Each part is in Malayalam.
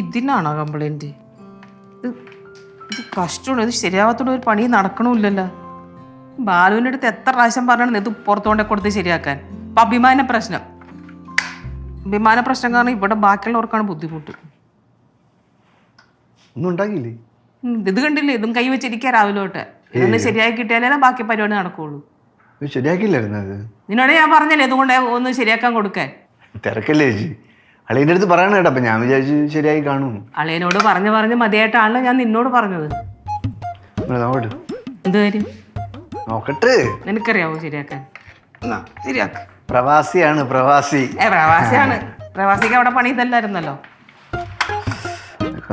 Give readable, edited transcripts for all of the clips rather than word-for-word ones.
ഇതിനാണോ കംപ്ലൈന്റ്? ഇത് കഷ്ടമാണ്. ഇത് ശരിയാവാത്തോണ്ട് ഒരു പണി നടക്കണമില്ലല്ലോ. ബാലുവിൻ്റെ അടുത്ത് എത്ര പ്രാവശ്യം പറഞ്ഞാണ് ഇത് പുറത്തുകൊണ്ടേ കൊടുത്ത് ശരിയാക്കാൻ. ഇപ്പം അഭിമാന പ്രശ്നം കാരണം ഇവിടെ ബാക്കിയുള്ളവർക്കാണ് ബുദ്ധിമുട്ട്. ഒന്നും ഉണ്ടാക്കിയില്ലേ? ഇത് കണ്ടില്ലേ, ഇതും കൈ വെച്ചിരിക്കുക രാവിലെ തൊട്ട്. ഇതൊന്ന് ശരിയാക്കി കിട്ടിയാലേ ബാക്കി പരിപാടി നടക്കുള്ളൂ. ശരിയാക്കിയില്ലായിരുന്നു അത്. നിന്നോട് ഞാൻ പറഞ്ഞല്ലേ ഇതുകൊണ്ട് ഒന്ന് ശരിയാക്കാൻ കൊടുക്കാൻ. തിരക്കല്ലേ ചേച്ചി, അളിയൻ്റെ അടുത്ത് പറയണ കേട്ടോ. അപ്പൊ ഞാൻ വിചാരിച്ചു ശരിയായി കാണും. അളിയനോട് പറഞ്ഞ് മതിയായിട്ടാണല്ലോ ഞാൻ നിന്നോട് പറഞ്ഞത്. നോക്കട്ടെ എന്ത് കാര്യം നോക്കട്ടെ. നിനക്കറിയാവോ ശരിയാക്കാൻ? ശരിയാക്ക. പ്രവാസിയാണ് പ്രവാസി. പ്രവാസിയാണ്. പ്രവാസിക്ക് അവിടെ പണി ഇതല്ലായിരുന്നല്ലോ.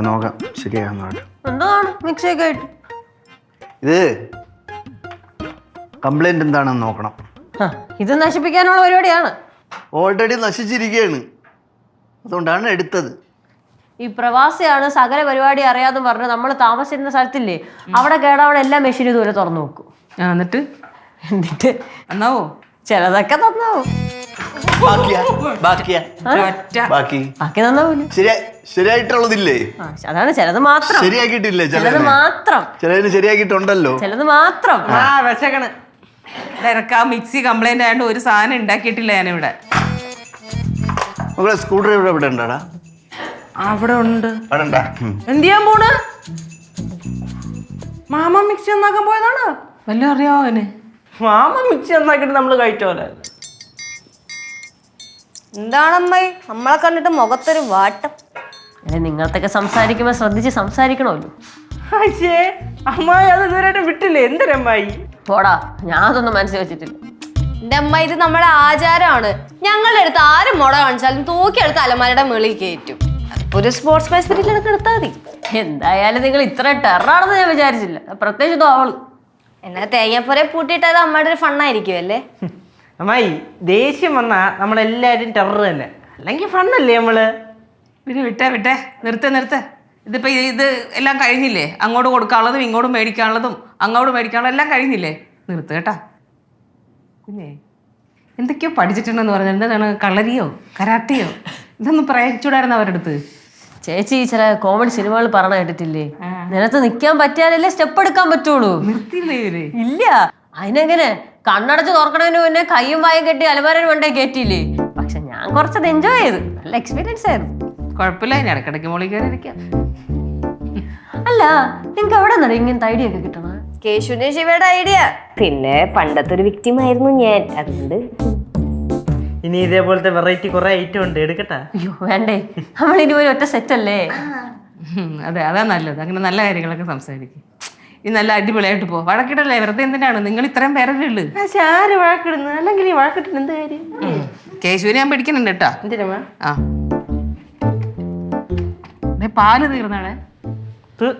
നോക്കാം ശരിയാക്കാം. എന്താണ് മിക്സിയൊക്കെ ആയിട്ട് ഇത് കംപ്ലൈന്റ് എന്താണെന്ന് നോക്കണം. ഇത് നശിപ്പിക്കാനുള്ള പരിപാടിയാണ്. ഓൾറെഡി നശിച്ചിരിക്കുകയാണ്, അതുകൊണ്ടാണ് എടുത്തത്. ഈ പ്രവാസിയാണ് സകല പരിപാടി അറിയാതെ പറഞ്ഞ് നമ്മൾ താമസിച്ചിരുന്ന സ്ഥലത്തില്ലേ, അവിടെ കേടാവണ എല്ലാ മെഷീനും ഇതുപോലെ തുറന്നു നോക്കും. എന്നിട്ട് എന്നാവോ? ചിലതൊക്കെ തന്നാവും, ബാക്കി തന്നാവൂല. ശരിയായിട്ടുള്ളതില്ലേ? അതാണ് ചിലത് മാത്രം ശരിയാക്കിയിട്ടില്ലേ? ചിലത് മാത്രം ചിലതിന് ശരിയാക്കിയിട്ടുണ്ടല്ലോ. ചിലത് മാത്രം. തിരക്കാ മിക്സി കംപ്ലൈന്റ് ആയതുകൊണ്ട് ഒരു സാധനം ഉണ്ടാക്കിയിട്ടില്ല ഞാനിവിടെ. സ്ക്രൂ ഡ്രൈവർ എവിടെ ഉണ്ടാടാ? അവിടെ ഉണ്ട്. എന്ത് ചെയ്യാൻ പോണ്? മാമ മിക്സി ഒന്നാക്കാൻ പോയതാണ്. വല്ലതും അറിയാവോ അവന്? മാമ മിക്സി ഒന്നാക്കിട്ട് നമ്മള് കഴിച്ചോലെ. എന്താണമ്മായി നമ്മളെ കണ്ടിട്ട് മുഖത്തൊരു വാട്ടം? അല്ലെ നിങ്ങളത്തൊക്കെ സംസാരിക്കുമ്പോ ശ്രദ്ധിച്ച് സംസാരിക്കണമല്ലോ. അമ്മായി അത് ഇതുവരെയായിട്ട് വിട്ടില്ലേ? എന്തൊരമ്മായി പോടാ, ഞാൻ അതൊന്നും മനസ്സിൽ വെച്ചിട്ടില്ല. എന്റെ അമ്മ, ഇത് നമ്മുടെ ആചാരമാണ്. ഞങ്ങളുടെ അടുത്ത് ആരും മുട കാണിച്ചാലും തൂക്കിയെടുത്ത് അലമാരയുടെ മേളിൽ കയറ്റും. ഒരു സ്പോർട്സ് മാൻ സ്പിരിറ്റിലൊക്കെ എടുത്താൽ മതി. എന്തായാലും നിങ്ങൾ ഇത്ര ടെററാണെന്ന് ഞാൻ വിചാരിച്ചില്ല, പ്രത്യേകിച്ച് അവള്. എന്നാ തേങ്ങാപ്പുരെ പൂട്ടിയിട്ട് അത് അമ്മയുടെ ഒരു ഫണ്ണായിരിക്കും അല്ലേ? അമ്മായി ദേഷ്യം വന്നാ നമ്മളെല്ലാരും ടെറർ തന്നെ, അല്ലെങ്കിൽ ഫണ്ണല്ലേ നമ്മള്. പിന്നെ വിട്ടേ നിർത്ത. ഇതിപ്പോ ഇത് എല്ലാം കഴിഞ്ഞില്ലേ? അങ്ങോട്ട് കൊടുക്കാനുള്ളതും ഇങ്ങോട്ടും മേടിക്കാനുള്ളതും അങ്ങോട്ട് മേടിക്കാനുള്ളതും എല്ലാം കഴിഞ്ഞില്ലേ? നിർത്ത് കേട്ടാ കുഞ്ഞേ. എന്തൊക്കെയോ പഠിച്ചിട്ടുണ്ടെന്ന് പറഞ്ഞാൽ എന്താണ്? കളരിയോ കരാട്ടയോ ഇതൊന്നും പ്രയോഗിച്ചൂടായിരുന്നു അവരുടെ അടുത്ത്. ചേച്ചി ചില കോമഡി സിനിമകൾ പറഞ്ഞ കേട്ടിട്ടില്ലേ, നിലത്ത് നിൽക്കാൻ പറ്റിയാലല്ലേ സ്റ്റെപ്പ് എടുക്കാൻ പറ്റുള്ളൂ. നിർത്തിയില്ലേ ഇവര്? ഇല്ല, അതിനെങ്ങനെ കണ്ണടച്ച് തുറക്കണതിന് മുന്നേ കയ്യും വായും കെട്ടി അലമാരന് വേണ്ടേ കയറ്റിയില്ലേ. പക്ഷെ ഞാൻ കുറച്ചത് എൻജോയ് ചെയ്തു, നല്ല എക്സ്പീരിയൻസ് ആയിരുന്നു. കുഴപ്പമില്ല, ഇനി ഇടയ്ക്കിടയ്ക്ക് മോളിൽ കയറി ഇരിക്കാം. അല്ല, നിങ്ങൾക്ക് എവിടെ നിന്നാണ് ഇങ്ങനത്തെ ഐഡിയ ഒക്കെ കിട്ടണ? കേശുവിന്റെ ശിവയുടെ ഐഡിയ. പിന്നെ പണ്ടത്തെ ഒരു വിക്ടിം ആയിരുന്നു ഞാൻ, അതുകൊണ്ട്. ഇനി ഇതേപോലത്തെ വെറൈറ്റി കുറെ ഐറ്റം ഉണ്ട്, എടുക്കട്ടാ? അയ്യോ വേണ്ടേ, നമ്മളിനി ഒരു ഒറ്റ സെറ്റ് അല്ലേ. അതെ, അതാ നല്ലത്. അങ്ങനെ നല്ല കാര്യങ്ങളൊക്കെ സംസാരിക്കും. ഈ നല്ല അടിപൊളിയായിട്ട് പോ. വഴക്കിടല്ലേ, വെറുതെ എന്തിനാണ്? നിങ്ങൾ ഇത്രയും പേരല്ലേ ഉള്ളു. ആര് വഴക്കിടുന്നു? അല്ലെങ്കിൽ ഈ വഴക്കിട്ടിന് എന്ത് കാര്യം? കേശുവിനെ ഞാൻ പിടിക്കുന്നുണ്ട് കേട്ടാ. എന്തിനാ? ആ പാല് തീർന്നാടെ.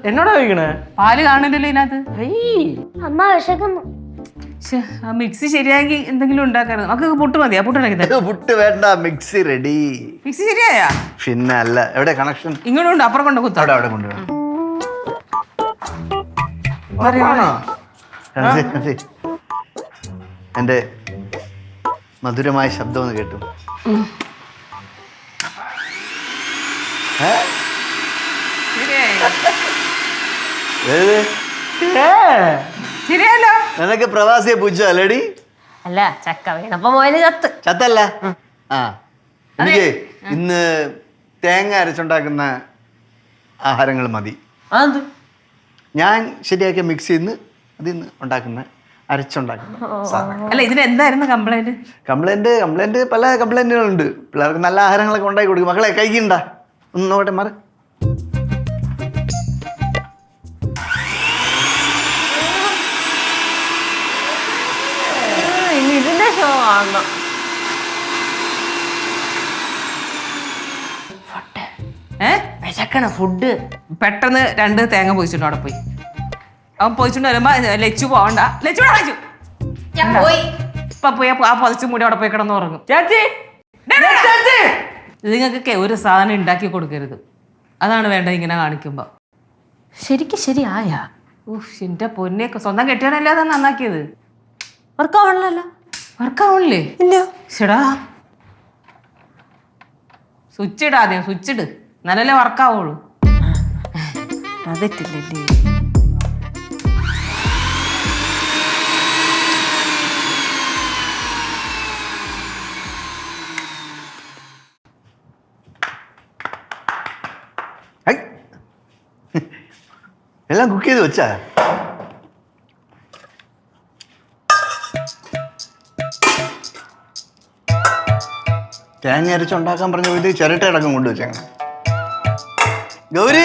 എന്നോടാ ചോദിക്കണേ? പാല് കാണില്ലല്ലോ ഇതിനകത്ത്. അമ്മ വിശക്കുന്നു. ആ മിക്സി ശരിയാക്കി എന്തെങ്കിലും ഉണ്ടാക്കാറ്. നമുക്ക് പുട്ട് മതിയാ? പുട്ട് വേണ്ട, മിക്സി റെഡി. മിക്സി ശരിയായാ? പിന്നെ അല്ല. എവിടെ കണക്ഷൻ? ഇങ്ങോട്ടുണ്ട്, അപ്പുറം കൊണ്ട് കുത്താം. അവിടെ കൊണ്ടുപോകണം. എന്റെ മധുരമായ ശബ്ദം ഒന്ന് കേട്ടു. ശരിയല്ലോ. നിനക്ക് പ്രവാസിയെ പൂച്ച അല്ലേടി? അല്ല, ചക്ക വീണപ്പോ മോയില് ചത്തല്ല. ആ, എനിക്ക് ഇന്ന് തേങ്ങ അരച്ചുണ്ടാക്കുന്ന ആഹാരങ്ങൾ മതി. ഞാൻ ശരിയാക്കിയ മിക്സിയിൽ നിന്ന് അതിന്ന് ഉണ്ടാക്കുന്ന അരച്ചുണ്ടാക്കുന്ന സാധനം. അല്ല, ഇതിന് എന്തായിരുന്നു കംപ്ലൈന്റ്? കംപ്ലൈന്റ് പല കംപ്ലൈന്റുകളുണ്ട്. പിള്ളേർക്ക് നല്ല ആഹാരങ്ങളൊക്കെ ഉണ്ടാക്കി കൊടുക്കും. മക്കളെ കഴിക്കണ്ട, ഒന്ന് നോക്കട്ടെ. മാറി ഇതിന്റെ ഷോ കാണണം. വിശക്കണ ഫുഡ്. പെട്ടെന്ന് 2 തേങ്ങ പൊതിച്ചിട്ടുണ്ട് അവിടെ പോയി. അവൻ പൊതിച്ചിട്ട് വരുമ്പോ ലച്ചു പോവണ്ട. ലച്ചു ഇപ്പൊ പോയി ആ പൊതിച്ചു മൂടി അവിടെ പോയി കിടന്ന് ഉറങ്ങും. നിങ്ങൾക്കൊക്കെ ഒരു സാധനം ഉണ്ടാക്കി കൊടുക്കരുത്, അതാണ് വേണ്ടത് ഇങ്ങനെ കാണിക്കുമ്പോ. ശരിക്കും ശരിയായാ? എന്റെ പൊന്നെയൊക്കെ സ്വന്തം കെട്ടിയാണല്ലേ അത് നന്നാക്കിയത്. വർക്കാവണല്ലോ. വർക്കാവണില്ലേ? ഇല്ല. ചേടാ സ്വിച്ച് ഇടാതെ സ്വിച്ച് ഇട്. എന്നാലല്ലേ വർക്കാവുള്ളൂ. അതെറ്റില്ലല്ലേ. എല്ലാം കുക്ക് ചെയ്ത് വെച്ചാ? തേങ്ങ അരച്ചുണ്ടാക്കാൻ പറഞ്ഞ പോയിട്ട് ചിരട്ട അടക്കം കൊണ്ടുവച്ചേക്കണം. ഗൗരി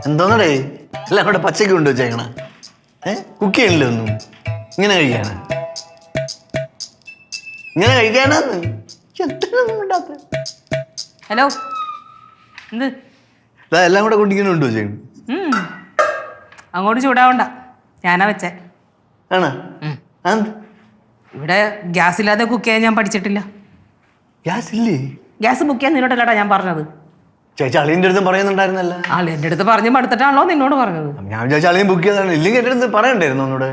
എന്തോന്നടേ എല്ലാം കൂടെ പച്ചക്ക് കൊണ്ടുവച്ചേക്കണ? കുക്ക് ചെയ്യണില്ല ഒന്നും. ഇങ്ങനെ കഴിക്കാണ്, ഇങ്ങനെ കഴിക്കാനാന്ന്. ഹലോ, എന്ത് എല്ലാം കൂടെ കൊണ്ടിങ്ങനെ കൊണ്ടുവച്ചേക്കണം. അങ്ങോട്ട് ചൂടാവണ്ട, ഞാനാ വെച്ചേ. ആണോ? ഇവിടെ ഗ്യാസ് ഇല്ലാതെ കുക്ക് ചെയ്യാൻ ഞാൻ പഠിച്ചിട്ടില്ല. ഗ്യാസ് ഇല്ലേ? ഗ്യാസ് ബുക്ക് ചെയ്യാൻ നിന്നോട്ടല്ലേടാ ഞാൻ പറഞ്ഞത്. ചേച്ചി അളിയൻ്റെ അടുത്തും പറയുന്നുണ്ടായിരുന്നല്ല. ആൾ എൻ്റെ അടുത്ത് പറഞ്ഞ് മടുത്തിട്ടാണല്ലോ നിന്നോട് പറഞ്ഞത്. ഞാൻ ചേച്ചി അളിയൻ ബുക്ക് ചെയ്താണ്, ഇല്ലെങ്കിൽ എൻ്റെ അടുത്ത് പറയണ്ടായിരുന്നു ഒന്നൂടെ.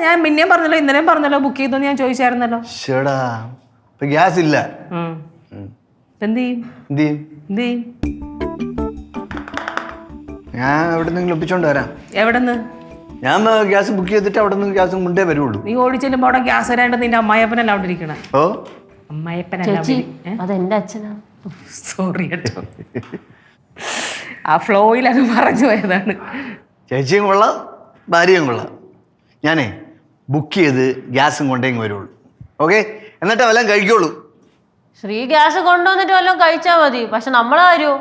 ഞാൻ പിന്നെയും പറഞ്ഞല്ലോ, ഇന്നലെയും പറഞ്ഞല്ലോ ബുക്ക് ചെയ്തോന്ന് ഞാൻ ചോദിച്ചായിരുന്നല്ലോ. ചേടാ ഇപ്പൊ ഗ്യാസ് ഇല്ല. എന്ത് ചെയ്യും? എന്ത് ചെയ്യും? എന്ത് ചെയ്യും? ഞാൻ എവിടെ നിന്നെങ്കിലും ഒപ്പിച്ചോണ്ട് വരാം. എവിടെന്ന്? ഞാൻ ഗ്യാസ് ബുക്ക് ചെയ്തിട്ട് അവിടെ നിന്ന് ഗ്യാസ് കൊണ്ടേ വരുള്ളൂ. നീ ഓടിച്ചെല്ലുമ്പോ അവിടെ ഗ്യാസ് വരാണ്ട് നിന്റെ അമ്മായപ്പനല്ല അവിടെ ഇരിക്കണേ. ഓ അമ്മായപ്പനല്ല. അതെന്റെ അച്ഛനാ. സോറി കേട്ടോ, ആ ഫ്ലോയിൽ അത് പറഞ്ഞു പോയതാണ്. ചേച്ചിയും കൊള്ളാം, ഭാര്യയും കൊള്ളാം. ഞാനേ ബുക്ക് ചെയ്ത് ഗ്യാസും കൊണ്ടേ വരുള്ളൂ. ഓക്കെ, എന്നിട്ട് വല്ലതും കഴിക്കുള്ളൂ. ശ്രീ ഗ്യാസ് കൊണ്ടുവന്നിട്ട് വല്ലതും കഴിച്ചാൽ മതി. പക്ഷെ നമ്മളാരോ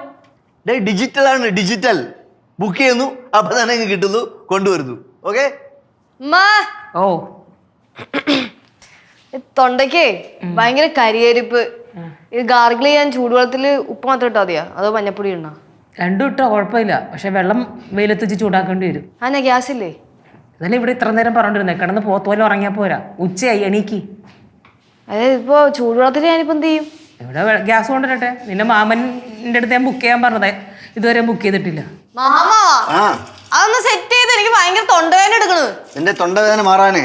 ഡിജിറ്റലാണ്, ഡിജിറ്റൽ. ബുക്ക് ചെയ്യുന്നു, അപ്പൊ തന്നെ ഇങ്ങ് കിട്ടുന്നു, കൊണ്ടുവരുന്നു. ഓക്കെ. ഓ തൊണ്ടയ്ക്കേ ഭയങ്കര കരിയരിപ്പ്. ഇത് ഗാർഗിൾ ചെയ്യാൻ ചൂടുവെള്ളത്തില് ഉപ്പ് മാത്രം ഇട്ടാ മതിയാ അതോ മഞ്ഞപ്പൊടി ഇടണോ? രണ്ടും ഇട്ടോ കുഴപ്പമില്ല, പക്ഷെ വെള്ളം വെയിലത്ത് വെച്ച് ചൂടാക്കേണ്ടി വരും. ആ ഗ്യാസ് ഇല്ലേ? അതല്ലേ ഇവിടെ ഇത്ര നേരം പറഞ്ഞിരുന്നേ, കിടന്ന് പോത്തോലെ ഉറങ്ങിയാൽ പോരാ, ഉച്ചയായി എണീക്ക്. അതായത് ഇപ്പൊ ചൂടുവെള്ളത്തിൽ ഞാനിപ്പോ എന്ത് ചെയ്യും? ഇവിടെ ഗ്യാസ് കൊണ്ടുവരട്ടെ. നിന്റെ മാമൻ്റെ അടുത്ത് ഞാൻ ബുക്ക് ചെയ്യാൻ പറഞ്ഞതേ, ഇതുവരെ ബുക്ക് ചെയ്തിട്ടില്ല. അതൊന്ന് സെറ്റ് ചെയ്ത്, എനിക്ക് ഭയങ്കര തൊണ്ടവേദന എടുക്കണു. എന്റെ തൊണ്ടവേദന മാറാനേ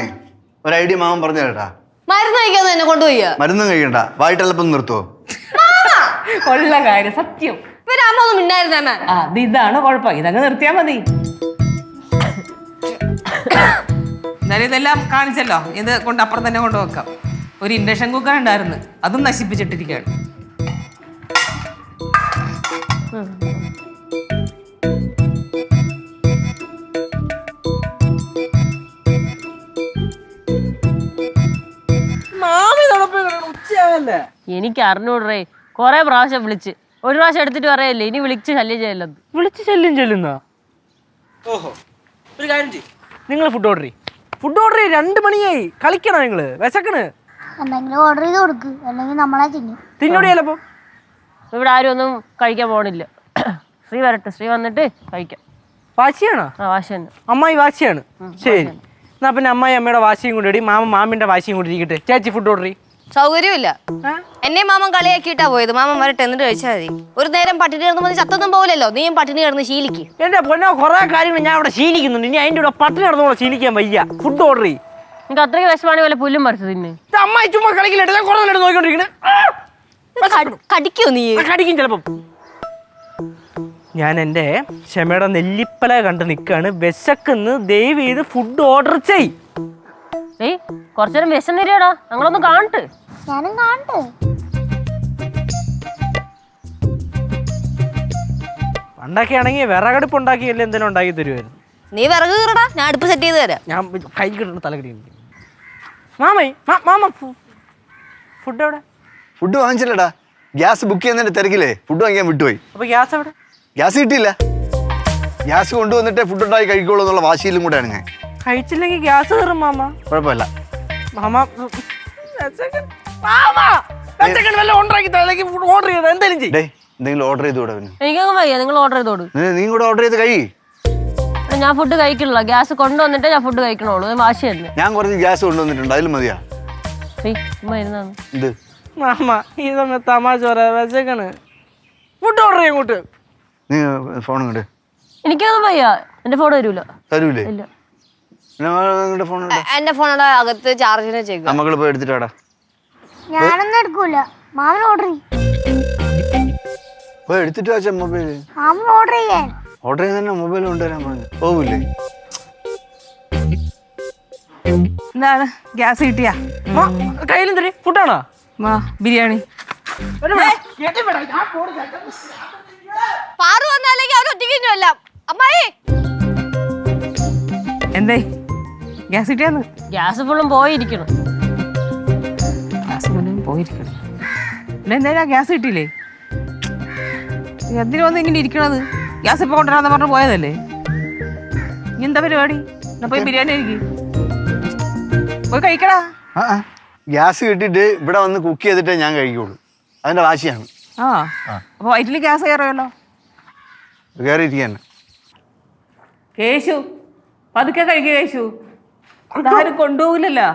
ഒരു ഐഡിയ മാമൻ പറഞ്ഞു തരട്ടാ. മരുന്ന് കഴിക്കാന്ന് എന്നെ കൊണ്ടുപോയി. മരുന്നും കഴിക്കണ്ട, വായിട്ടെളുപ്പം നിർത്തുവോ? കൊള്ള കാര്യം, സത്യം. അമ്മ ഒന്നും മിണ്ടായിരുന്നേ. അത് ഇതാണ് കുഴപ്പം, ഇതങ്ങ് നിർത്തിയാ മതി. എന്നാലും ഇതെല്ലാം കാണിച്ചല്ലോ, ഇത് കൊണ്ട് അപ്പുറം തന്നെ കൊണ്ടുവെക്കാം. ഒരു ഇൻഡക്ഷൻ കുക്കർ ഉണ്ടായിരുന്നു, അതും നശിപ്പിച്ചിട്ടിരിക്കുകയാണ്. എനിക്ക് അറിഞ്ഞൂടേ. കൊറേ പ്രാവശ്യം വിളിച്ച്, ഒരു പ്രാവശ്യം എടുത്തിട്ട് പറയല്ലേ ഇനി വിളിച്ച് ശല്യം ചെയ്യല്ലത്. വിളിച്ച് ശല്യം ചെല്ലുന്ന? ഓഹോ, ഒരു കാര്യം ചെയ്യും, നിങ്ങൾ ഫുഡ് ഓർഡർ ചെയ്യും. ഫുഡ് ഓർഡർ ചെയ്യും, 2 മണിയായി. കളിക്കണോ നിങ്ങള്? വിശക്കണ്? എന്തെങ്കിലും ഓർഡർ ചെയ്ത് കൊടുക്ക്, അല്ലെങ്കിൽ നമ്മളെ തിന്നും. തിന്നോടി ചിലപ്പോ. ഇവിടെ ആരും ഒന്നും കഴിക്കാൻ പോണില്ല. ശ്രീ വരട്ടെ, ശ്രീ വന്നിട്ട് കഴിക്കാം. വാശിയാണോ? ആ വാശി തന്നെ. അമ്മായി വാശിയാണ്. ശരി, എന്നാ പിന്നെ അമ്മായി അമ്മയുടെ വാശിയും കൂടി ഇടി, മാമൻ മാമിന്റെ വാശിയും കൂടി ഇരിക്കട്ടെ. ചേച്ചി ഫുഡ് ഓർഡർ ചെയ്യും. സൗകര്യമില്ല. എന്നെ മാമൻ കളിയാക്കിയിട്ടാ പോയത്. മാമൻ വരട്ടെ, എന്നിട്ട് കഴിച്ചാൽ മതി. ഒരു നേരം പട്ടിണി കിടന്ന് മതി, ചത്തൊന്നും പോകില്ലല്ലോ. നീയും പട്ടിണി കിടന്ന് ശീലിക്ക്. എന്റെ പൊന്നോ, കുറെ കാര്യങ്ങൾ ഞാൻ അവിടെ ശീലിക്കുന്നുണ്ട്. ഇനി അതിന്റെ കൂടെ പട്ടിണി കിടന്നോളെ ശീലിക്കാൻ വയ്യ. ഫുഡ് ഓർഡർ ചെയ്യും. നിങ്ങൾക്ക് അത്രയ്ക്ക് വിഷമാണ് വല്ല പുല്ലും പറിച്ചു തിന്നെ. അമ്മായി ചുമ്മാ കളിക്കില്ല, ഞാൻ കുറെ നേരം നോക്കിക്കൊണ്ടിരിക്കണേ. കടിക്കോ നീ? കടിക്കും ചിലപ്പം. ഞാൻ എൻ്റെ ക്ഷമയുടെ നെല്ലിപ്പല കണ്ട് നിൽക്കാണ്. വിശക്കുന്ന്, ദയവ് ചെയ്ത് ഫുഡ് ഓർഡർ ചെയ്. ഏയ് കുറച്ചു നേരം വിശം തരികടാ, ഞങ്ങളൊന്ന് കാണട്ടെ. ഞാനും കാണട്ടെ. പണ്ടൊക്കെ ആണെങ്കിൽ വിറകടുപ്പ് ഉണ്ടാക്കിയല്ലേ എന്തെങ്കിലും ഉണ്ടാക്കി തരുമായിരുന്നു. നീ വിറക് കീറടാ, ഞാൻ അടുപ്പ് സെറ്റ് ചെയ്ത് തരാം. ഞാൻ കൈ കിട്ടുന്ന തലകടി. മാമേ മാമ ഫുഡ് എവിടെ? ഫുഡ് വാങ്ങിച്ചില്ലടാ, ഗ്യാസ് ബുക്ക് ചെയ്യുന്നതിന്റെ തിരക്കില്ലേ ഫുഡ് വാങ്ങിക്കാൻ വിട്ടുപോയി. അപ്പൊ ഗ്യാസ് എവിടെ? ഗ്യാസ് കിട്ടിയില്ല. ഗ്യാസ് കൊണ്ടുവന്നിട്ടേ ഫുഡ് ഉണ്ടാക്കി കഴിക്കുള്ളൂ എന്നുള്ള വാശിയിലും കൂടെയാണ് ഞാൻ. കഴിച്ചില്ലെങ്കിൽ ഗ്യാസ് കയറും മാമ. കുഴപ്പമില്ല മാമ. ഓർഡർ ചെയ്ത് എന്തായാലും ചെയ്യും. എന്തെങ്കിലും ഓർഡർ ചെയ്ത് കൂടെ? എനിക്കങ്ങ് വയ്യ, നിങ്ങൾ ഓർഡർ ചെയ്തോട്. നീ കൂടെ ഓർഡർ ചെയ്ത് കഴി. ഞാൻ ഫുഡ് കഴിക്കണില്ല, ഗ്യാസ് കൊണ്ടുവന്നിട്ടേ ഞാൻ ഫുഡ് കഴിക്കണുള്ളൂ. വാശി തന്നെ. ഞാൻ കുറച്ച് ഗ്യാസ് കൊണ്ടുവന്നിട്ടുണ്ട്, അതിലും മതിയാ. എന്ത് മാമ ഈ സമയത്ത് തമാശ പറയാ, വിശക്കണ്. ഫുഡ് ഓർഡർ ചെയ്യും ഇങ്ങോട്ട്. നീ ഫോൺ ഇങ്ങോട്ട്. എനിക്കൊന്നും വയ്യ, എന്റെ ഫോൺ തരൂല. തരൂലേ? ഇല്ല. ഫോൺ എന്റെ ഫോണോടെ അകത്ത് ചാർജിന് വെച്ചേക്കും. മക്കള് പോയി എടുത്തിട്ടാടാ. ഞാനൊന്നും എടുക്കൂല, മാമൻ ഓർഡർ ചെയ്യും. പോയി എടുത്തിട്ട് വെച്ച മൊബൈല് അമ്മ ഓർഡർ ചെയ്യാൻ. ഓർഡർ ചെയ്ത് തന്നെ മൊബൈൽ കൊണ്ടുവരാൻ പറഞ്ഞു. പോകൂലേ? എന്താണ് ഗ്യാസ് കിട്ടിയാ? കയ്യിലും തരി ഫുഡാണോ? ബിരിയാണി. പാറു വന്നാലേക്ക് അവർ ഒറ്റയ്ക്ക് അല്ല. അമ്മായി എന്തേ ഗ്യാസ് കിട്ടിയാന്ന്? ഗ്യാസ് ഫുള്ളും പോയിരിക്കണം. ഗ്യാസ് മുഴുവൻ പോയിരിക്കണം. പിന്നെ എന്തായാലും ഗ്യാസ് കിട്ടിയില്ലേ? എന്തിനൊന്നും ഇങ്ങനെ ഇരിക്കണത്? ഗ്യാസ് ഇപ്പൊ കൊണ്ടുവരാന്ന് പറഞ്ഞു പോയതല്ലേ? ഇനി എന്താ പരിപാടി? എന്നാ പോയി ബിരിയാണി കഴിക്കും. പോയി കഴിക്കടാ. ഗ്യാസ് കിട്ടിയിട്ട് ഇവിടെ വന്ന് കുക്ക് ചെയ്തിട്ടേ ഞാൻ കഴിക്കുള്ളൂ. അതിന്റെ വാശിയാണ്. അപ്പൊ വയറ്റിൽ ഗ്യാസ് കയറുമല്ലോ. കയറിയിരിക്കാൻ കേശു പതുക്കെ കഴിക്കുക. കേശു ഇതാരും കൊണ്ടുപോകില്ലല്ലോ.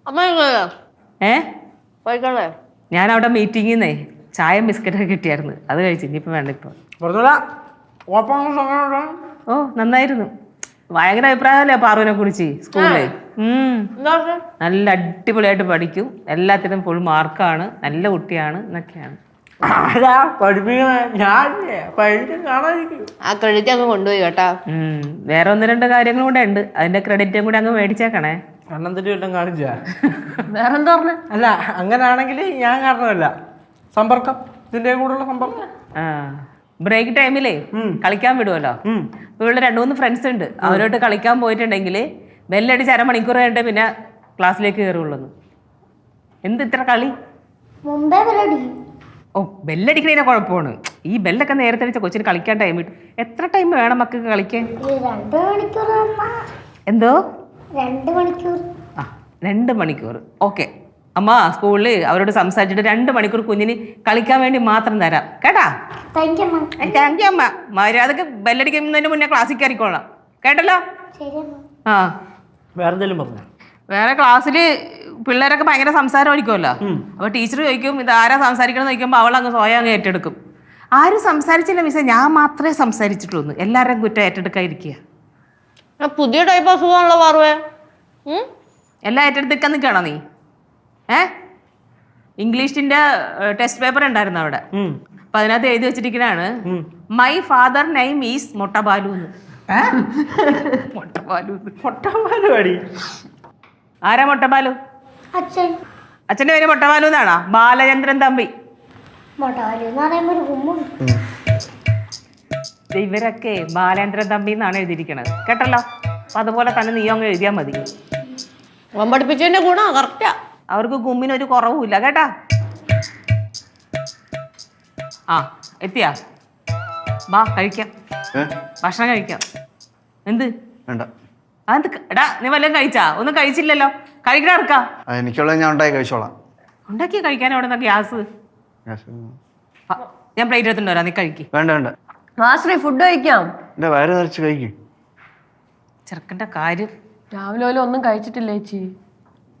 അമ്മ പോയിക്കോളേ. ഞാൻ അവിടെ മീറ്റിങ്ങിന്നേ ചായയും ബിസ്ക്കറ്റൊക്കെ കിട്ടിയായിരുന്നു. അത് കഴിച്ചു. ഇനിയിപ്പം വേണ്ട ഇപ്പൊ. ഓ നന്നായിരുന്നു. ഭയങ്കര അഭിപ്രായമല്ലേ പാറുവിനെ കുറിച്ച് സ്കൂളിലെ. നല്ല അടിപൊളിയായിട്ട് പഠിക്കും, എല്ലാത്തിനും ഫുൾ മാർക്കാണ്, നല്ല കുട്ടിയാണ് എന്നൊക്കെയാണ്. ആ ക്രെഡിറ്റ് അങ്ങ് കൊണ്ടുപോയി കേട്ടാ. വേറെ 1-2 കാര്യങ്ങളും കൂടെ ഉണ്ട്. അതിന്റെ ക്രെഡിറ്റും കൂടെ അങ്ങ് മേടിച്ചേക്കണേ. അണ്ണന്തിരി വല്ലതും കാണിച്ചാ? വേറെന്താ പറഞ്ഞ? അല്ല അങ്ങനാണെങ്കിൽ ഞാൻ കാരണമല്ല, സമ്പർക്കം, ഇതിന്റെ കൂടെയുള്ള സമ്പർക്കം. ബ്രേക്ക് ടൈമിലേ കളിക്കാൻ വിടുമല്ലോ. ഇവിടെ 2-3 ഫ്രണ്ട്സ് ഉണ്ട്. അവരോട്ട് കളിക്കാൻ പോയിട്ടുണ്ടെങ്കിൽ ബെല്ലടിച്ച് അരമണിക്കൂർ കഴിഞ്ഞിട്ട് പിന്നെ ക്ലാസ്സിലേക്ക് കയറുള്ളൂ. എന്ത് ഇത്ര കളി? മുമ്പേ ബെല്ലടിക്കും. ഓ ബെല്ലടിക്കണേനെ കുഴപ്പമാണ്. ഈ ബെല്ലൊക്കെ നേരത്തെ അടിച്ച കൊച്ചിന് കളിക്കാൻ ടൈം കിട്ടും. എത്ര ടൈം വേണം മക്കൾക്ക് കളിക്കാൻ? 2 മണിക്കൂർ. എന്തോ 2 മണിക്കൂർ. 2 മണിക്കൂർ. ഓക്കെ അമ്മ സ്കൂളിൽ അവരോട് സംസാരിച്ചിട്ട് 2 മണിക്കൂർ കുഞ്ഞിന് കളിക്കാൻ വേണ്ടി മാത്രം തരാം കേട്ടാ. താങ്ക് യു അമ്മ. താങ്ക് യു അമ്മ. മര്യാദക്ക് ബെല്ലടിക്കുന്നതിന് മുന്നേ ക്ലാസ്സിൽ കയറിക്കോളാം കേട്ടല്ലോ. ശരി അമ്മ. ആ വേറെ എന്തെങ്കിലും പറഞ്ഞു? വേറെ ക്ലാസ്സിൽ പിള്ളേരൊക്കെ ഭയങ്കര സംസാരമായിരിക്കുമല്ലോ. അപ്പോൾ ടീച്ചർ ചോദിക്കും ഇത് ആരാ സംസാരിക്കണമെന്ന് ചോദിക്കുമ്പോൾ അവൾ അങ്ങ് സ്വയം അങ്ങ് ഏറ്റെടുക്കും. ആരും സംസാരിച്ചില്ല മിസ്സേ, ഞാൻ മാത്രമേ സംസാരിച്ചിട്ടുള്ളൂ. എല്ലാവരുടെയും കുറ്റം ഏറ്റെടുക്കാതിരിക്കുക. പുതിയ ടൈപ്പ് അസുഖമാണല്ലോ പാറുവേ. എല്ലാം ഏറ്റെടുത്തിക്കാൻ നിൽക്കണോ നീ? ഇംഗ്ലീഷിന്റെ ടെസ്റ്റ് പേപ്പർ ഉണ്ടായിരുന്നു അവിടെ. അപ്പൊ അതിനകത്ത് എഴുതി വെച്ചിരിക്കണാണ് my father name is Mottabalu എന്ന്. മൊട്ടബാലു അടി. ആരാ മൊട്ടബാലു? അച്ഛൻ. അച്ഛന്റെ പേര് മൊട്ടബാലു എന്നാണോ? ബാലചന്ദ്രൻ തമ്പി. മൊട്ടബാലു എന്ന് പറയുമ്പോൾ ഒരു കുമ്മുണ്ട്. ഇവരൊക്കെ ബാലേന്ദ്രൻ തമ്പി എന്നാണ് എഴുതിയിരിക്കണത് കേട്ടല്ലോ. അപ്പൊ അതുപോലെ തന്നെ നീ അങ്ങ് എഴുതിയാൽ മതി. പഠിപ്പിച്ചതിന്റെ ഗുണം കറക്റ്റാ. അവർക്ക് ഗുമ്മിനൊരു കുറവുമില്ല കേട്ടാ. ആ എത്തിയാ? വാ കഴിക്കാം, ഭക്ഷണം കഴിക്കാം. എന്ത് വേണ്ട? അതെന്ത് എടാ നീ വല്ലതും കഴിച്ചാ? ഒന്നും കഴിച്ചില്ലല്ലോ. കഴിക്കണ ഇറക്കാ. എനിക്കുള്ളത് ഞാൻ ഉണ്ടാക്കി കഴിച്ചോളാം. ഉണ്ടാക്കി കഴിക്കാൻ അവിടെ നിന്ന് ഗ്യാസ്. ഞാൻ പ്ലേറ്റ് എടുത്തിട്ട് വരാം, നീ കഴിക്ക്. വേണ്ട വേണ്ട, മാസ്റ്ററി ഫുഡ് കഴിക്കാം. എൻ്റെ വയറ് നിറച്ച് കഴിക്കും. ചെറുക്കൻ്റെ കാര്യം. രാവിലെ പോലും ഒന്നും കഴിച്ചിട്ടില്ല ചേച്ചി.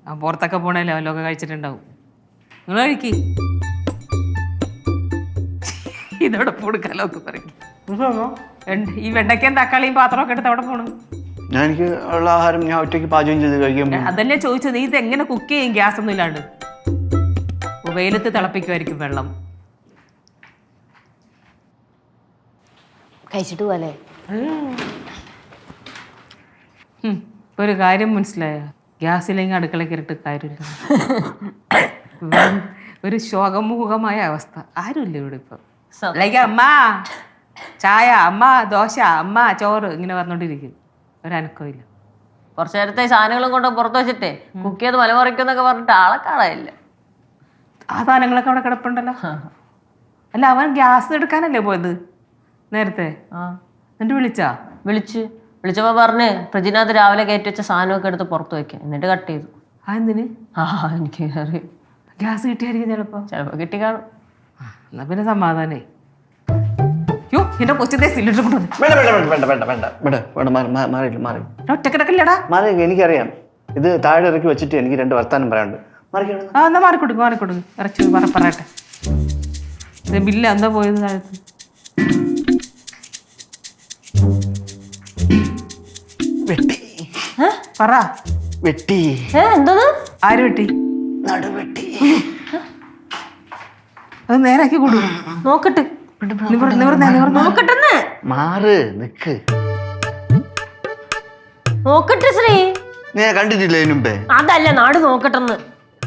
ആ പുറത്തൊക്കെ പോണല്ലോ വല്ലതൊക്കെ കഴിച്ചിട്ടുണ്ടാവും. നിങ്ങൾ കഴിക്ക്. ഇതോടെ കൊടുക്കാലോ ഒക്കെ പറയും. ഈ വെണ്ടയ്ക്കയും തക്കാളിയും പാത്രമൊക്കെ എടുത്ത് അവിടെ പോണു. ഞാൻ എനിക്ക് ഉള്ള ആഹാരം ഞാൻ ഒറ്റയ്ക്ക് പാചകം ചെയ്ത് കഴിക്കാൻ. അതല്ലേ ചോദിച്ചത്, നീ ഇത് എങ്ങനെ കുക്ക് ചെയ്യും ഗ്യാസ് ഒന്നും ഇല്ലാണ്ട്? വെയിലത്ത് തിളപ്പിക്കുമായിരിക്കും വെള്ളം. കഴിച്ചിട്ട് പോലെ ഒരു കാര്യം മനസ്സിലായ, ഗ്യാസില്ലെങ്കിൽ അടുക്കള കയറിട്ട് കാര്യമില്ല. ഒരു ശോകമുഖമായ അവസ്ഥ. ആരുമില്ല ഇവിടെ ഇപ്പൊ. ലൈക്ക് അമ്മ ചായ, അമ്മ ദോശ, അമ്മ ചോറ് ഇങ്ങനെ പറഞ്ഞോണ്ടിരിക്കും. ഒരനക്കവും ഇല്ല. കുറച്ചു നേരത്തെ സാധനങ്ങളും കൊണ്ട് പുറത്ത് വെച്ചിട്ടേ കുക്ക് ചെയ്ത് മലമറിക്കുന്നൊക്കെ പറഞ്ഞിട്ട് ആളെ കാണാനില്ല. ആ സാധനങ്ങളൊക്കെ അവിടെ കിടപ്പുണ്ടല്ലോ. അല്ല അവൻ ഗ്യാസ് എടുക്കാനല്ലേ പോയത് നേരത്തെ? എന്നിട്ട് വിളിച്ചപ്പോ പറഞ്ഞ് ഫ്രിഡ്ജിനകത്ത് രാവിലെ കയറ്റി വെച്ച സാധനമൊക്കെ എടുത്ത് പുറത്ത് വെക്കാം, എന്നിട്ട് കട്ട് ചെയ്തു. എന്തിന്? എനിക്ക് അറിയാം. ഗ്യാസ് കിട്ടിയായിരിക്കും ചിലപ്പോ കിട്ടി കാണും. എന്നാ പിന്നെ സമാധാനേ. യോ എന്റെ കൊച്ചത്തെ സിലിണ്ടർ കൊണ്ടുവന്നു. ഒറ്റക്കിടക്കില്ലടാ. മാറി, എനിക്കറിയാം. ഇത് താഴെ ഇറക്കി വെച്ചിട്ട് എനിക്ക് 2 വർത്താനം പറയാനുണ്ട്. ആ എന്നാ മാറിക്കൊടുക്കും. ഇറച്ചി പറയട്ടെ. ബില്ല എന്താ പോയത് താഴത്ത്? പറ. എന്തത്? ആര് വെട്ടി? നടുവെട്ടി. അത് നേരാക്കി കൊടു. നോക്കട്ടെ നോക്കട്ടെന്ന് മാറ് നിക്ക്. നോക്കട്ടെ ശ്രീ. നീ കണ്ടിട്ടില്ല ഇതിനു മുമ്പേ? അതല്ല നാട് നോക്കട്ടെന്ന്.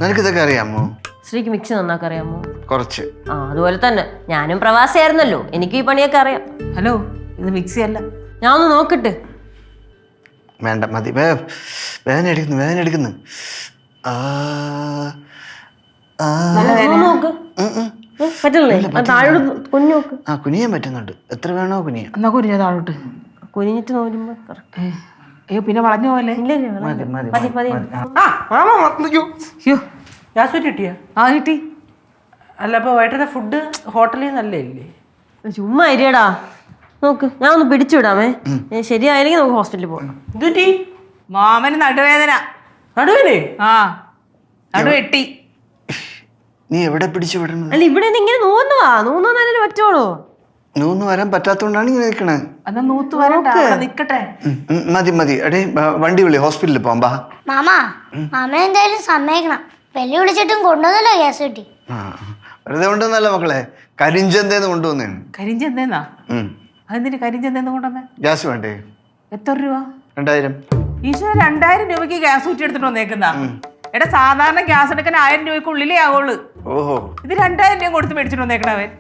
നിനക്കിതൊക്കെ അറിയാമോ? ശ്രീക്ക് മിക്സി നന്നാക്കാൻ അറിയാമോ? കുറച്ച്. ആ അതുപോലെ തന്നെ ഞാനും പ്രവാസിയായിരുന്നല്ലോ, എനിക്ക് ഈ പണിയൊക്കെ അറിയാം. ഹലോ, ഇത് മിക്സി അല്ല. ഞാൻ ഒന്ന് നോക്കട്ടെ. വേണ്ട മതി. വേദന എടുക്കുന്നു. നോക്ക്. പറ്റില്ലേ? താഴോട്ട് കുഞ്ഞു നോക്ക്. ആ കുനിയാൻ പറ്റുന്നുണ്ട്. എത്ര വേണോ കുനിയാം. എന്നാ കുരിഞ്ഞ താഴോട്ട്. കുനിഞ്ഞിട്ട് നോക്കുമ്പോ അയ്യോ പിന്നെ വളഞ്ഞു പോലെ. മതി മതി. ആ മാമ വന്നു. അയ്യോ ഗ്യാസ് കുറ്റി കിട്ടിയാ? ആ കിട്ടി. അല്ല അപ്പൊ വൈകിട്ടത്തെ ഫുഡ് ഹോട്ടലിൽ നിന്നല്ലേ ഇല്ലേ? ചുമ്മാ ഇരിയടാ. നോക്ക്, ഞാൻ ഒന്ന് പിടിച്ചു വിടാമേ. ശരിയായില്ലെങ്കിൽ നമുക്ക് ഹോസ്പിറ്റലിൽ പോകാം. എന്തുറ്റി? മാമന് നടുവേദന. നടുവേനെ? ആ നടു വെട്ടി. നീ എവിടെ പിടിച്ചു വിടുന്നത്? അല്ല ഇവിടെ നിന്ന് ഇങ്ങനെ നൂന്നല്ലേ പറ്റുള്ളൂ. നൂന്ന് വരാൻ പറ്റാത്തോണ്ടാണ് ഇങ്ങനെ നിൽക്കണേ. എന്നാ നൂത്ത് വരണ്ട, അവിടെ നിക്കട്ടെ. മതി എടേ വണ്ടി വിളി, ഹോസ്പിറ്റലിൽ പോവാം. ബാ മാമാ മാമ എന്തായാലും സമ്മതിക്കണം. വെല്ലു വിളിച്ചിട്ടും കൊണ്ടുവന്നല്ലോ ഗ്യാസ് കിട്ടി. വെറുതെ കൊണ്ടുവന്നല്ല മക്കളെ, കരിഞ്ചന്തേന്ന് കൊണ്ടുവന്നേണ്. കരിഞ്ചന്തേന്നാ? അതെന്തിന് കരിഞ്ചന്തേന്ന് കൊണ്ടുവന്നേ? ഗ്യാസ് വേണ്ടേ? എത്ര രൂപ? 2000. ഈശ്വര, 2000 രൂപയ്ക്ക് ഗ്യാസ് കുറ്റി എടുത്തിട്ട് വന്നേക്കുന്ന. എടാ സാധാരണ ഗ്യാസ് എടുക്കാൻ 1000 രൂപയ്ക്കുള്ളിലേ ആവുള്ളൂ. ഓഹോ, ഇത് 2000 രൂപ കൊടുത്ത് മേടിച്ചിട്ട് വന്നേക്കണവൻ.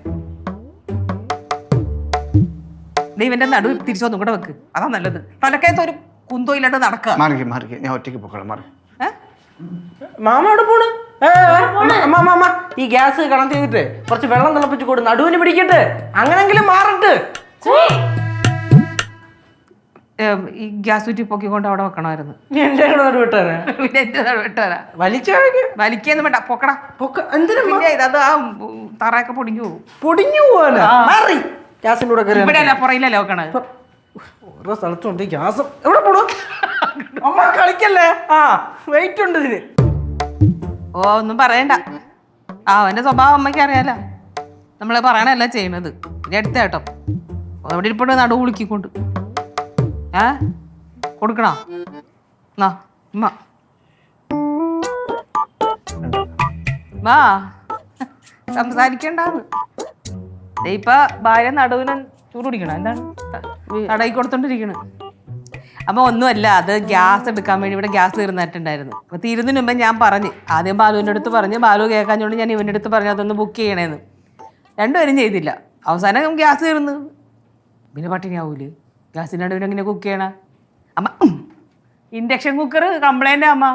ഇവന്റെ നടു തിരിച്ചൊന്നും കൂടെ വെക്ക്, അതാ നല്ലത്. തലക്കകത്ത് ഒരു കുന്തോയില്ലാണ്ട് നടക്കുക. മാറിക്ക് ഞാൻ ഒറ്റയ്ക്ക് പോക്കണം. മാറി. മാമ അവിടെ പോണ്. മാമ ഈ ഗ്യാസ് കണക്ട് ചെയ്തിട്ട് കുറച്ച് വെള്ളം തിളപ്പിച്ച് കൊടു, നടുവിന് പിടിക്കട്ടെ. അങ്ങനെങ്കിലും മാറട്ട്. ഈ ഗ്യാസ് കുറ്റി പൊക്കിക്കൊണ്ട് അവിടെ വെക്കണമായിരുന്നു. എന്റെ നടുവിട്ടാരാ? എന്റെ നടുവിട്ടാരാ? വലിച്ചു വലിക്കൊന്നും വേണ്ട, പൊക്കടാ. എന്തിനാ? അത് ആ തറയൊക്കെ പൊടിഞ്ഞു പോകും. പൊടിഞ്ഞു പോവാനാ? മാറി ഗ്യാസിന്റെ കൂടെ കയറി. ഇവിടെ അല്ല, പുറയിലല്ലേ വെക്കണത്. ഓരോ സ്ഥലത്തുണ്ട് ഗ്യാസ്. എവിടെ പോണു? അമ്മ കളിക്കല്ലേ. ആ വെയിറ്റ് ഉണ്ട് ഇതിന്. ഓ ഒന്നും പറയണ്ട. അവന്റെ സ്വഭാവം അമ്മയ്ക്ക് അറിയാലോ. നമ്മള് പറയണല്ല ചെയ്യണത്. ഇനി അടുത്ത കേട്ടോ അവിടെ ഇരിപ്പുണ്ട് നടു കുളിക്കൊണ്ട്. കൊടുക്കണോ? എന്നാ ഉമ്മ വാ, സംസാരിക്കണ്ടാന്ന്. ഇപ്പൊ ഭാര്യ നടുവിന് ചൂട് പിടിക്കണം. എന്താണ് തടയി കൊടുത്തോണ്ടിരിക്കണ്. അപ്പൊ ഒന്നുമല്ല, അത് ഗ്യാസ് എടുക്കാൻ വേണ്ടി ഇവിടെ ഗ്യാസ് തീർന്നിട്ടുണ്ടായിരുന്നു. അപ്പൊ തീരുന്നതിന് മുമ്പ് ഞാൻ പറഞ്ഞ്, ആദ്യം ബാലുവിൻ്റെ അടുത്ത് പറഞ്ഞ്, ബാലു കേൾക്കാഞ്ഞോണ്ട് ഞാൻ ഇവൻ്റെ അടുത്ത് പറഞ്ഞു അതൊന്ന് ബുക്ക് ചെയ്യണേന്ന്. രണ്ടുപേരും ചെയ്തില്ല. അവസാനം ഗ്യാസ് തീർന്നു. പിന്നെ പട്ടിണി ആവൂലേ? ഗ്യാസിൻ്റെ നടുവിന് എങ്ങനെ കുക്ക് ചെയ്യണ? അമ്മ ഇൻഡക്ഷൻ കുക്കർ കംപ്ലൈൻ്റ് അമ്മ.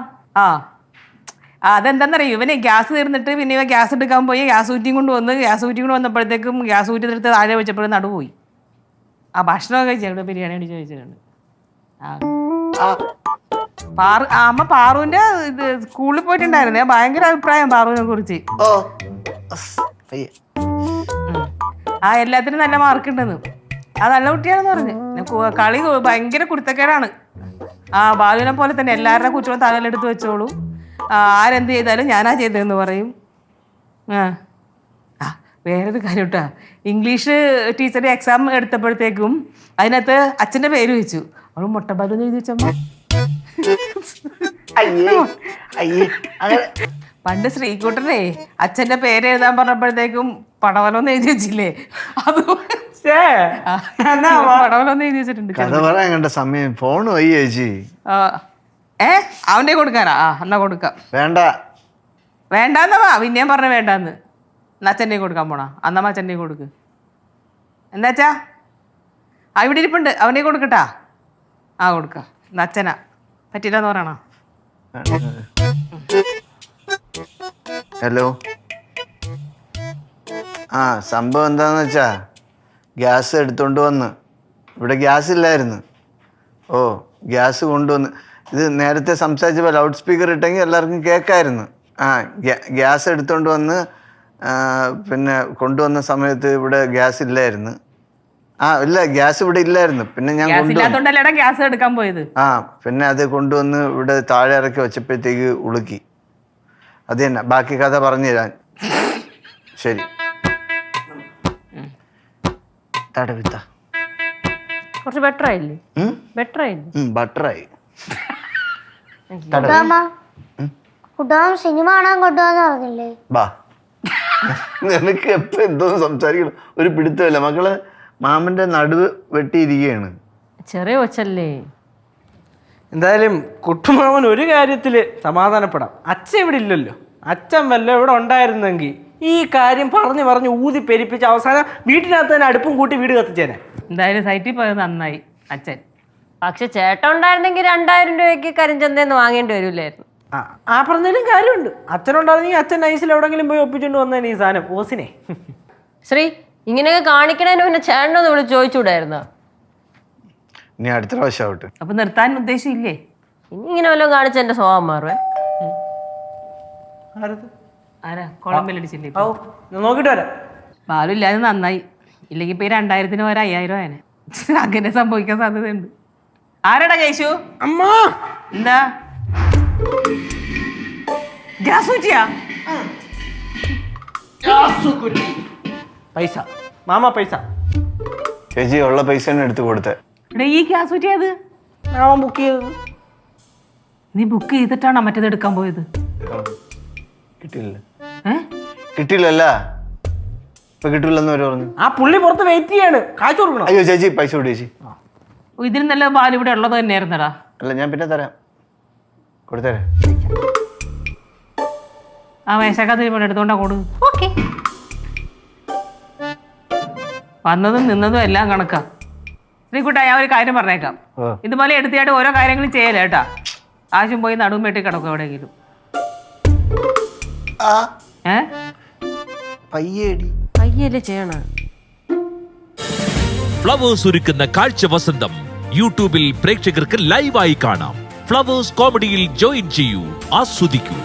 അതെന്താണെന്നറിയോ, ഇവന് ഗ്യാസ് തീർന്നിട്ട് പിന്നെ ഇവ ഗ്യാസ് എടുക്കാൻ പോയി ഗ്യാസ് ഊറ്റിയും കൊണ്ട് വന്നപ്പോഴത്തേക്കും ഗ്യാസ് ഊറ്റി എടുത്ത് താഴെ വെച്ചപ്പോഴും നടു പോയി. ഭക്ഷണമൊക്കെ കഴിച്ചു, ബിരിയാണി അടിച്ച് കഴിച്ചിട്ടുണ്ട്. അമ്മ പാറുവിന്റെ ഇത് സ്കൂളിൽ പോയിട്ടുണ്ടായിരുന്നേ, ഭയങ്കര അഭിപ്രായം പാറുവിനെ കുറിച്ച്. എല്ലാത്തിനും നല്ല മാർക്ക് ഉണ്ടെന്ന്. നല്ല കുട്ടിയാണെന്ന് പറഞ്ഞു. കളി ഭയങ്കര കുരുത്തക്കേടാണ്. ബാലുവിനെ പോലെ തന്നെ എല്ലാവരുടെ കുറ്റവും തലയിലെടുത്ത് വെച്ചോളൂ. ആരെന്ത് ചെയ്താലും ഞാനാ ചെയ്തതെന്ന് പറയും. വേറൊരു കാര്യം കേട്ടോ, ഇംഗ്ലീഷ് ടീച്ചറുടെ എക്സാം എടുത്തപ്പോഴത്തേക്കും അതിനകത്ത് അച്ഛൻ്റെ പേര് വെച്ചു. അവൾ മുട്ടബാലു എന്ന് എഴുതി വെച്ചമ്മ. പണ്ട് ശ്രീകുട്ടനെ അച്ഛൻ്റെ പേര് എഴുതാൻ പറഞ്ഞപ്പോഴത്തേക്കും പടവലൊന്ന് എഴുതി വെച്ചില്ലേ, അത് പടവലൊന്ന് എഴുതി വെച്ചിട്ടുണ്ട്. കഥ പറയാൻ കണ്ട സമയം ഫോൺ വയ്യ ചേച്ചി. അവൻ്റെ കൊടുക്കാനാ? എന്നാ കൊടുക്കാം. വേണ്ടാന്നാ പിന്നെയും പറഞ്ഞ വേണ്ടാന്ന്. എന്നാ അച്ഛൻ്റെ കൊടുക്കാൻ പോണാ? അന്നമ്മ അച്ഛൻ്റെ കൊടുക്ക്. എന്താച്ചാ ഇവിടെ ഇരിപ്പുണ്ട്, അവൻ്റെ കൊടുക്കട്ടാ? കൊടുക്ക. എന്നാ അച്ഛനാ പറ്റില്ലെന്ന് പറയണോ? ഹലോ. സംഭവം എന്താന്ന് വെച്ചാ, ഗ്യാസ് എടുത്തോണ്ട് വന്ന്. ഇവിടെ ഗ്യാസ് ഇല്ലായിരുന്നു. ഗ്യാസ് കൊണ്ടുവന്ന്. ഇത് നേരത്തെ സംസാരിച്ചപ്പോൾ ലൗഡ് സ്പീക്കർ ഇട്ടെങ്കിൽ എല്ലാവർക്കും കേൾക്കായിരുന്നു. ഗ്യാസ് എടുത്തോണ്ട് വന്ന് പിന്നെ കൊണ്ടുവന്ന സമയത്ത് ഇവിടെ ഗ്യാസ് ഇല്ലായിരുന്നു. ഇല്ല, ഗ്യാസ് ഇവിടെ ഇല്ലായിരുന്നു. പിന്നെ ഞാൻ ഗ്യാസ് എടുക്കാൻ പോയത്. പിന്നെ അത് കൊണ്ടുവന്ന് ഇവിടെ താഴെ ഇറക്കി വെച്ചപ്പോഴത്തേക്ക് ഉളുക്കി. അത് തന്നെ, ബാക്കി കഥ പറഞ്ഞു തരാൻ. ശരി. കുറച്ച് ബെറ്റർ ആയില്ലേ? ബട്ടറായി. കുട്ടാമ സിനിമ കാണാൻ കൊണ്ടുപോകാന്ന് പറഞ്ഞില്ലേ? ബാ നിനക്ക് എപ്പോൾ എന്തോന്ന് സംസാരിക്കണം ഒരു പിടുത്തമില്ല. മക്കള് മാമൻ്റെ നടുവ് വെട്ടിയിരിക്കുകയാണ്. ചെറിയ കൊച്ചല്ലേ. എന്തായാലും കുട്ടുമാമൻ ഒരു കാര്യത്തിൽ സമാധാനപ്പെടാം. അച്ഛൻ ഇവിടെ ഇല്ലല്ലോ. അച്ഛൻ വല്ല ഇവിടെ ഉണ്ടായിരുന്നെങ്കിൽ ഈ കാര്യം പറഞ്ഞ് ഊതി പെരിപ്പിച്ച് അവസാനം വീട്ടിനകത്ത് തന്നെ അടുപ്പും കൂട്ടി വീട് കത്തിച്ചേനെ. എന്തായാലും സൈറ്റിൽ പോയത് നന്നായി അച്ഛൻ. പക്ഷെ ചേട്ടൻ ഉണ്ടായിരുന്നെങ്കിൽ 2000 രൂപയ്ക്ക് കരിഞ്ചന്തേന്ന് വാങ്ങേണ്ടി വരില്ലായിരുന്നു. ആ പറഞ്ഞാലും കാര്യമുണ്ട്. അച്ഛനുണ്ടായിരുന്നെങ്കിൽ അച്ഛൻ നൈസിൽ എവിടെങ്കിലും പോയി ഒപ്പിച്ചുകൊണ്ട് വന്നേനെ ഈ സാധനം ഓസിനെ. ശ്രീ, ഇങ്ങനെയൊക്കെ കാണിക്കണേന് പിന്നെ ചേട്ടനൊന്ന് വിളിച്ച് ചോദിച്ചുകൂടായിരുന്നോ? ഇനി അടുത്ത പ്രാവശ്യം ആവട്ടെ. അപ്പൊ നിർത്താൻ ഉദ്ദേശമില്ലേ? ഇനി ഇങ്ങനെ വല്ലതും കാണിച്ച എന്റെ സ്വഭാവം മാറുവേ. ആരാ കുളമ്പലടിച്ചില്ലേ? ഓ നോക്കിട്ട് വരാം. പാലില്ലാതെ നന്നായി. ഇല്ലെങ്കിൽ ഇപ്പൊ 2000-ന് ഒരു 5000 ആയനെ. അങ്ങനെ സംഭവിക്കാൻ സാധ്യതയുണ്ട്. ആരാടാ കേശു? അമ്മ എന്താ ഗ്യാസ് കുറ്റിയാ? പൈസ മാമ പൈസ. ചേച്ചി ഉള്ള പൈസ തന്നെ എടുത്ത് കൊടുത്തേ. ഈ ഗ്യാസ് കുറ്റിയത് മാമൻ ബുക്ക് ചെയ്തത്. നീ ബുക്ക് ചെയ്തിട്ടാണോ മറ്റേത് എടുക്കാൻ പോയത്? കിട്ടിയില്ല. കിട്ടിയില്ലല്ല. ഇപ്പൊ കിട്ടില്ലെന്ന് വരെ പറഞ്ഞു. ആ പുള്ളി പുറത്ത് വെയിറ്റ് ചെയ്യാണ്. കാശ് കൊടുക്കണം. അയ്യോ ചേച്ചി പൈസ കൊടു ചേച്ചി. ഇതിന് നല്ല പാൽ ഇവിടെ ഉള്ളത് തന്നെയായിരുന്നടാ. അല്ല ഞാൻ പിന്നെ തരാം. കൊടുത്തേരെ. ആ മേശക്കകത്ത് ഇവിടെ എടുത്തോണ്ടാ കൊടു. ഓക്കെ. വന്നതും നിന്നതും എല്ലാം കണക്കാ. ശ്രീകുട്ടാ, ഞാൻ ഒരു കാര്യം പറഞ്ഞേക്കാം. ഇതുപോലെ എടുത്തിയായിട്ട് ഓരോ കാര്യങ്ങളും ചെയ്യല കേട്ടാ. ആശും പോയി നടുവും വെട്ടി കിടക്കും എവിടെയെങ്കിലും. പയ്യല്ലേ ചെയ്യണ. ഫ്ലവേഴ്സ് ഒരുക്കുന്ന കാഴ്ച വസന്തം യൂട്യൂബിൽ പ്രേക്ഷകർക്ക് ലൈവായി കാണാം. ഫ്ലവേഴ്സ് കോമഡിയിൽ ജോയിൻ ചെയ്യൂ, ആസ്വദിക്കൂ.